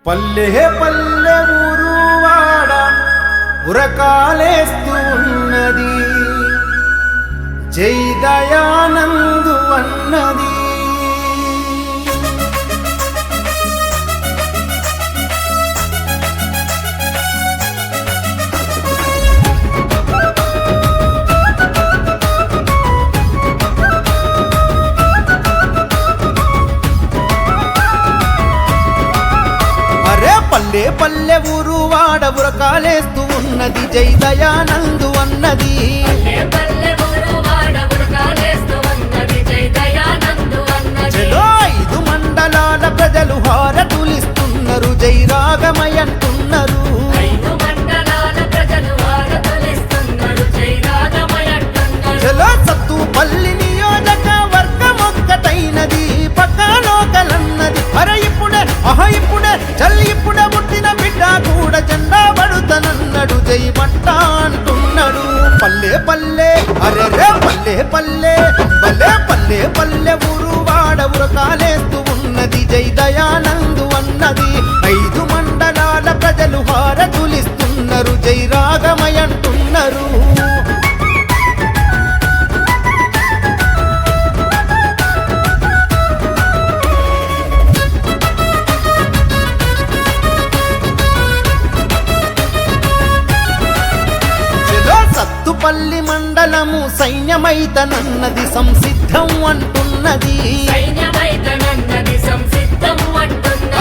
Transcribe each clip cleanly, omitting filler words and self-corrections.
పల్లె పల్లె ఊరువాడ ఉరకాలేస్తూ ఉన్నది, జై దయానందు అన్నది. పల్లె పల్లె ఊరువాడ ఉరకాలేస్తూ ఉన్నది, జై దయానందు అన్నది. చలో 5 మండలాల ప్రజలు హారతులిస్తున్నారు, జై రాగమయంటున్నారు. చలో సత్తుపల్లి నియోజకవర్గమొక్కటైనది, పక్కలోకలన్నది. ఇప్పుడే ఇప్పుడే ఇప్పుడే పుట్టిన బిడ్డ కూడా జెండా పడుతనన్నాడు, జై మట్ట అంటున్నాడు. పల్లె పల్లె అరెరే పల్లె పల్లె పల్లె పల్లె పల్లె ఊరువాడ ఉరకాలేస్తూ ఉన్నది, జై దయానందు అన్నది. 5 మండలాల ప్రజలు హారతులిస్తున్నారు, జై రాగమయంటున్నారు. సత్తుపల్లి మండలము సైన్యమైతనన్నది, సంసిద్ధం అంటున్నది.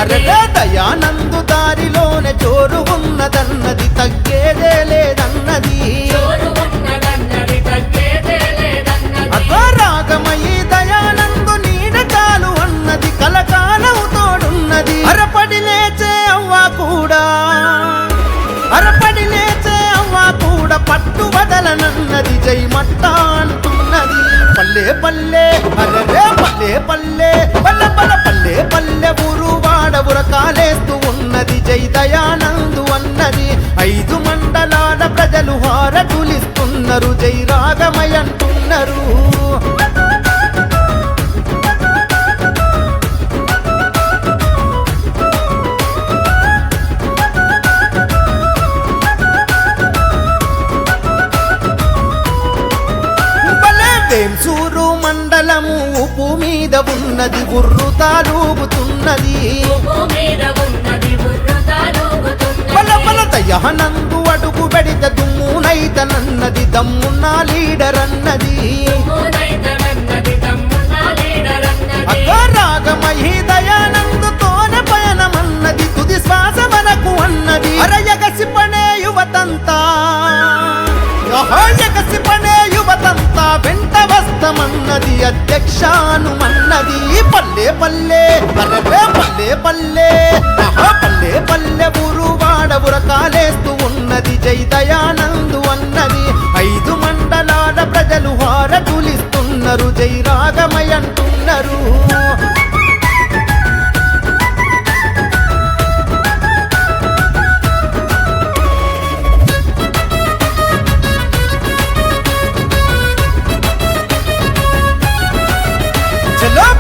అరే దయానందు దారిలోనే జోరు ఉన్నదన్నది, తగ్గేదే లేదన్నది. అదో రాగమయి దయానందు నీడ చాలు అన్నది, కలకాలం తోడున్నది. అరపడి లేచే అవ్వ కూడా పట్టు వదలనన్నది, జై మట్ట అంటున్నది. పల్లె పల్లె అరే పల్లె పల్లె పల్లె పల్లె పల్లె ఊరువాడ ఉరకాలేస్తూ ఉన్నది, జై దయానందు అన్నది. 5 మండలాల ప్రజలు హారతులిస్తున్నారు, జై రాగమయంటున్నారు. వేంసూరు మండలము ఉప్పు మీద ఉన్నది, ఉర్రు తాలూగుతున్నది. బల దయానందు అడుగు పెడితే దుమ్మునైతనన్నది, దమ్మున్న లీడర్ అన్నది. రాగమహి దయానందు తోన పయనమన్నది, తుది శ్వాస మనకు అన్నది. అరయగసి పనే యువతంతా ఎగసిపడే యువతంతా వెంట వస్తమన్నది, అధ్యక్షానుమన్నది. పల్లె పల్లె అరే పల్లె పల్లె పల్లె పల్లె ఊరువాడ ఉరకాలేస్తూ ఉన్నది, జై దయానందు అన్నది. 5 మండలాల ప్రజలు హారతులిస్తున్నారు, జై రాగమయంటున్నారు.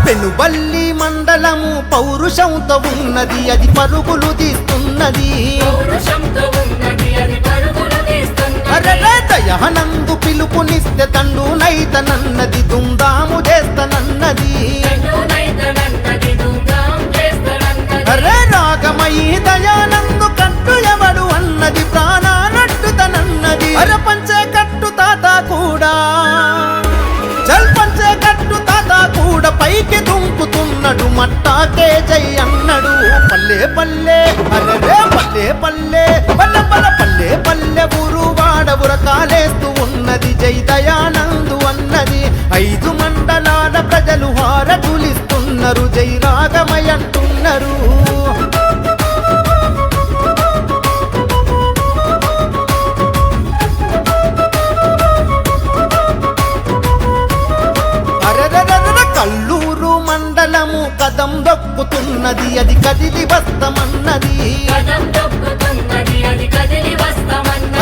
పెనుబల్లి మండలము పౌరుషంతో ఉన్నది, అది పరుగులు తీస్తున్నది. దయానందు పిలుపునిస్తే తండునైతనన్నది, దుందాము చేస్తనన్నది. అరే రాగమయి దయానందు కట్టు ఎవడు అన్నది, ప్రాణానట్టుతనన్నది. అరే పంచే కట్టు తాత కూడా పంచే కట్టు తాత కూడా పైకి దుంకుతున్నాడు, మట్టాకే జై అన్నాడు. పల్లె పల్లె అరే పల్లె పల్లె పల్లె పల్లె పల్లె ఊరువాడ ఉరకాలేస్తూ ఉన్నది, జై దయానందు అన్నది. 5 మండలాల ప్రజలు హారతులిస్తున్నారు, జై రాగమయంటున్నారు. కల్లూరు మండలము కదం దొక్కుతున్నది, అది కదిలి వస్తమన్నది.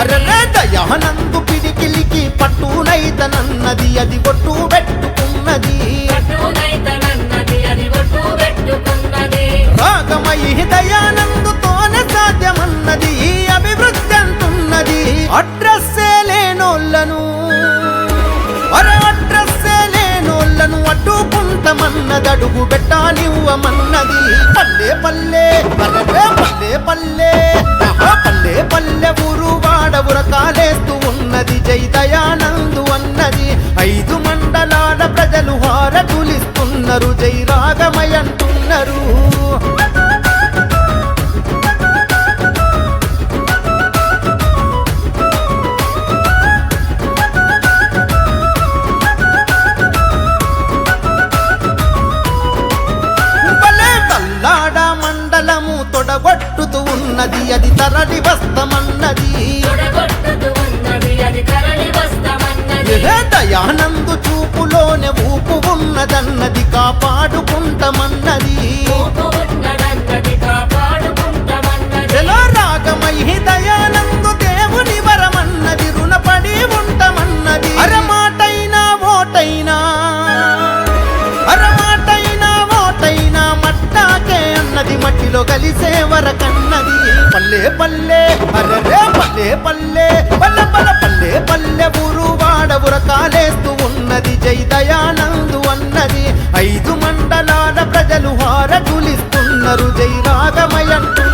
అరే దయానందు పిడికిలికి పట్టునైతనన్నది, అది ఒట్టు పెట్టుకున్నది. రాగమయి దయానందు అడ్రస్సే లేనోళ్ళను అడ్రస్సే లేనోళ్ళను అడ్డుకుంటమన్నదడుగు పెట్టానివ్వమన్నది పల్లె పల్లె పల్లె పల్లె పల్లె పల్లె పల్లె ఊరువాడ ఉరకాలేస్తూ ఉన్నది జై దయానందు అన్నది 5 మండలాల ప్రజలు హారతులిస్తున్నారు జై రాగమయ అంటున్నారు మండలము తొడగొట్టుతూ ఉన్నది అది తరలి వస్తమన్నది దయానందు చూపులోనే ఊపు ఉన్నదన్నది కాపాడుకుంటమన్నది రాగమై దయానందు దేవుని వరమన్నది రుణపడి ఉంటమన్నది అరమాటైనా ఓటైనా అన్నది మట్టిలో కలిసే వరకన్నది పల్లె పల్లె అరే పల్లె పల్లె పల్లె పల్లె పల్లె పల్లె ఊరువాడ ఉరకాలేస్తూ ఉన్నది జై దయానందు అన్నది 5 మండలాల ప్రజలు హారతులిస్తున్నారు జై రాగమయ అంటున్నారు